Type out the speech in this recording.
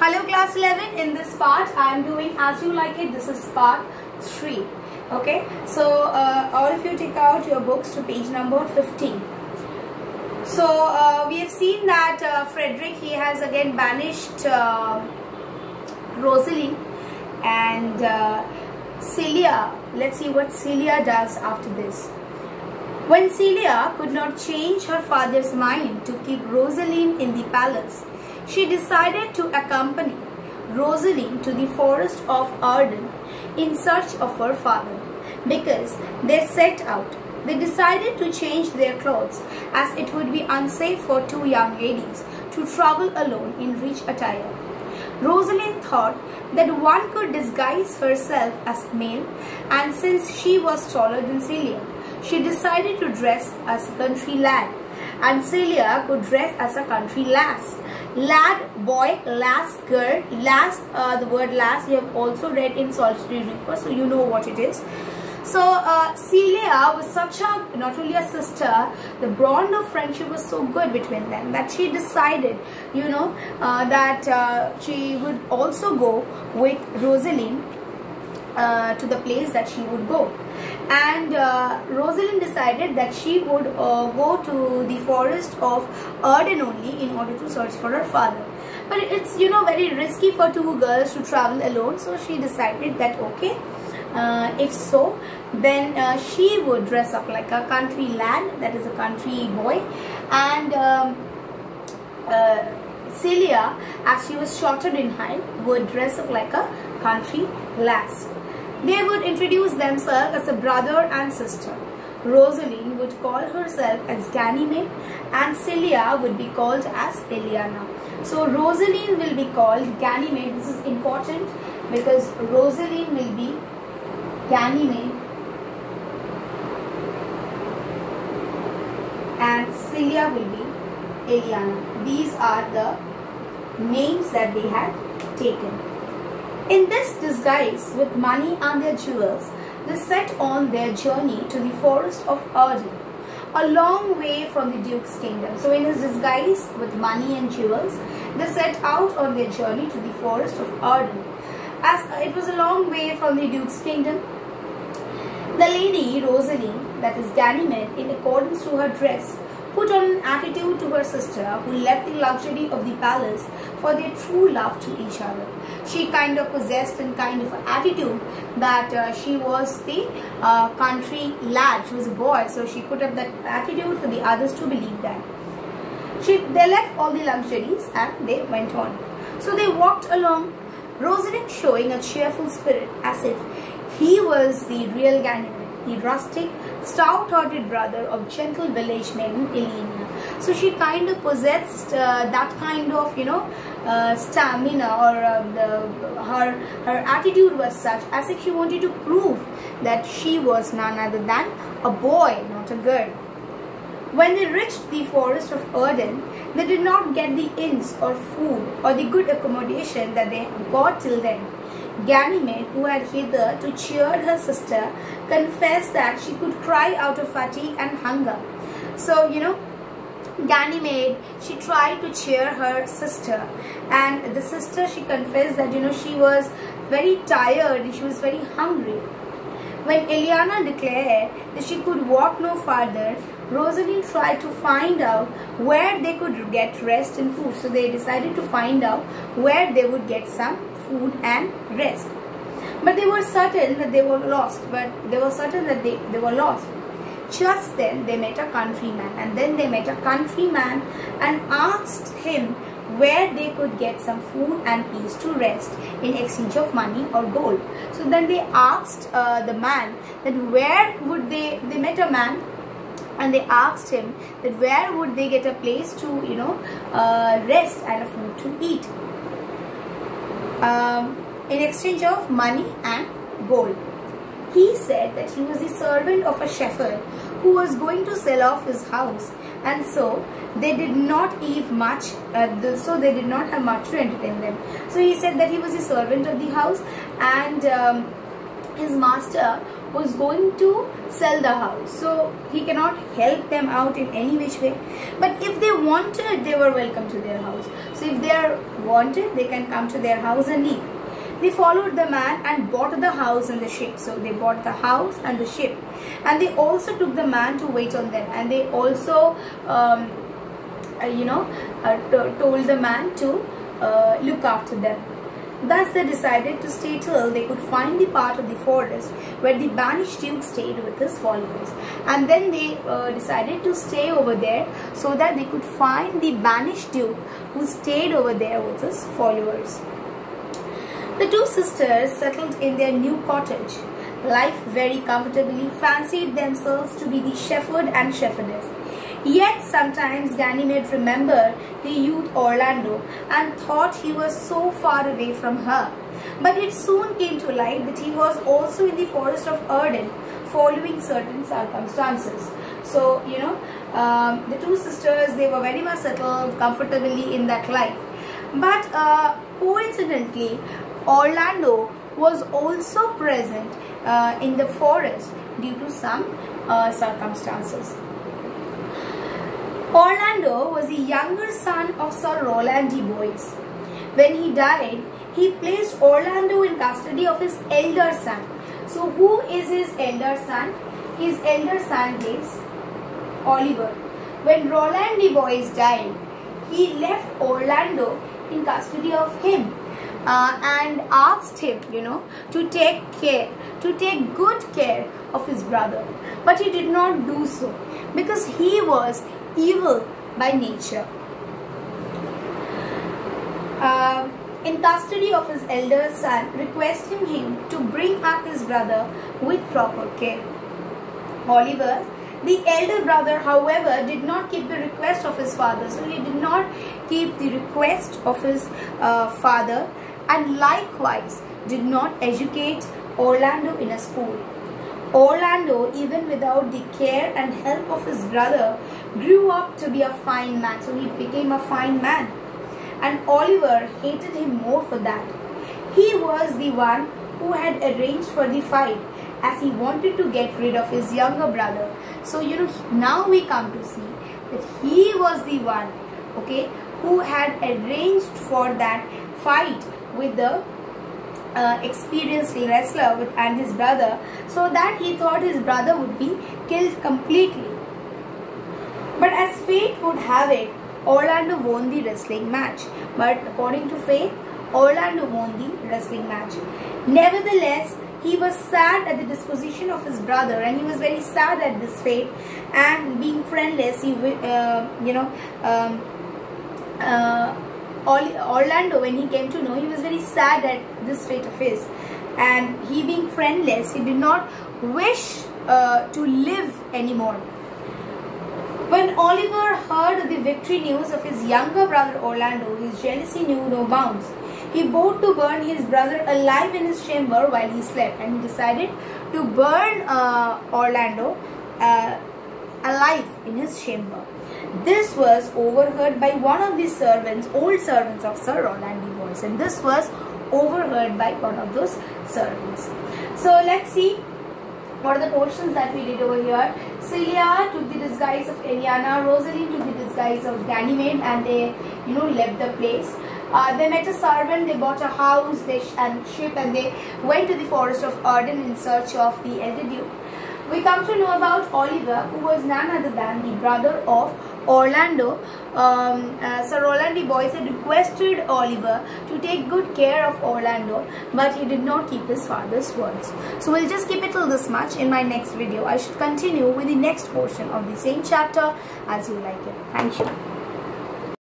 Hello class 11. In this part I am doing As You Like It. This is part 3. Okay, so all of you take out your books to page number 15. So we have seen that Frederick, he has again banished Rosaline and Celia. Let's see what Celia does after this. When Celia could not change her father's mind to keep Rosaline in the palace, she decided to accompany Rosaline to the forest of Arden in search of her father. Because they set out, they decided to change their clothes, as it would be unsafe for two young ladies to travel alone in rich attire. Rosaline thought that one could disguise herself as male, and since she was taller than Celia, she decided to dress as a country lad, and Celia could dress as a country lass. Lad, boy, lass, girl. Lass, the word lass you have also read in Solitary Reaper, so you know what it is. So Celia was such a, not only a sister, the bond of friendship was so good between them that she decided, that she would also go with Rosaline to the place that she would go. And Rosaline decided that she would go to the forest of Arden only in order to search for her father. But it's, very risky for two girls to travel alone, so she decided that okay, if so, then she would dress up like a country lad, that is a country boy, and Celia, as she was shorter in height, would dress up like a country lass. They would introduce themselves as a brother and sister. Rosaline would call herself as Ganymede and Celia would be called as Eliana. So Rosaline will be called Ganymede. This is important because Rosaline will be Ganymede and Celia will be Eliana. These are the names that they had taken. In this disguise, with money and their jewels, they set on their journey to the forest of Arden, a long way from the Duke's kingdom. So in his disguise, with money and jewels, they set out on their journey to the forest of Arden. As it was a long way from the Duke's kingdom, the lady Rosaline, that is Ganymede, in accordance to her dress, put on an attitude to her sister, who left the luxury of the palace for their true love to each other. She kind of possessed a kind of attitude that she was the country lad, she was a boy, so she put up that attitude for the others to believe that. They left all the luxuries and they went on. So they walked along, Rosaline showing a cheerful spirit as if he was the real Ganymede, the rustic, stout-hearted brother of gentle village maiden Eliana. So she kind of possessed that kind of, stamina, or her attitude was such as if she wanted to prove that she was none other than a boy, not a girl. When they reached the forest of Arden, they did not get the inns or food or the good accommodation that they got till then. Ganymede, who had hitherto cheered her sister, confessed that she could cry out of fatigue and hunger. So, Ganymede, she tried to cheer her sister, and the sister, she confessed that, she was very tired and she was very hungry. When Eliana declared that she could walk no farther, Rosaline tried to find out where they could get rest and food. So they decided to find out where they would get some food and rest. But they were certain that they were lost. They were lost. Just then they met a countryman, and then they met a countryman and asked him where they could get some food and peace to rest in exchange of money or gold. So then they asked the man that where would they met a man and they asked him that where would they get a place to rest and a food to eat in exchange of money and gold. He said that he was the servant of a shepherd who was going to sell off his house, and so they did not leave much, so they did not have much to entertain them. So he said that he was the servant of the house, and his master was going to sell the house, so he cannot help them out in any which way. But if they wanted, they were welcome to their house. So if they are wanted, they can come to their house and leave. They followed the man and bought the house and the ship. So they bought the house and the ship, and they also took the man to wait on them, and they also told the man to look after them. Thus they decided to stay till they could find the part of the forest where the banished duke stayed with his followers. And then they decided to stay over there so that they could find the banished duke who stayed over there with his followers. The two sisters settled in their new cottage. Life very comfortably, fancied themselves to be the shepherd and shepherdess. Yet sometimes Ganymede remembered the youth Orlando and thought he was so far away from her. But it soon came to light that he was also in the forest of Arden, following certain circumstances. So, the two sisters, they were very much settled comfortably in that life. But coincidentally, Orlando was also present in the forest due to some circumstances. Orlando was the younger son of Sir Roland de Boys. When he died, he placed Orlando in custody of his elder son. So who is his elder son? His elder son is Oliver. When Roland de Boys died, he left Orlando in custody of him and asked him, to take good care of his brother. But he did not do so because he was evil by nature. In custody of his elder son, requesting him to bring up his brother with proper care. Oliver, the elder brother, however, did not keep the request of his father. So he did not keep the request of his father, and likewise did not educate Orlando in a school. Orlando, even without the care and help of his brother, grew up to be a fine man. So he became a fine man. And Oliver hated him more for that. He was the one who had arranged for the fight, as he wanted to get rid of his younger brother. So, now we come to see that he was the one, who had arranged for that fight with the experienced wrestler and his brother, so that he thought his brother would be killed completely. But as fate would have it, Orlando won the wrestling match. But according to fate, Orlando won the wrestling match. Nevertheless, he was sad at the disposition of his brother, and he was very sad at this fate. And being friendless, Orlando, when he came to know, he was very sad at this fate of his. And he being friendless, he did not wish to live anymore. When Oliver heard the victory news of his younger brother Orlando, his jealousy knew no bounds. He vowed to burn his brother alive in his chamber while he slept, and he decided to burn Orlando alive in his chamber. This was overheard by one of the servants, old servants of Sir Roland de Boys, and this was overheard by one of those servants. So let's see what are the portions that we did over here. Celia took the disguise of Eliana, Rosaline took the disguise of Ganymede, and they left the place. They met a servant, they bought a house and ship, and they went to the forest of Arden in search of the elder duke. We come to know about Oliver, who was none other than the brother of Orlando. Sir Roland de Boys had requested Oliver to take good care of Orlando, but he did not keep his father's words. So we'll just keep it till this much. In my next video, I should continue with the next portion of the same chapter as you like it. Thank you.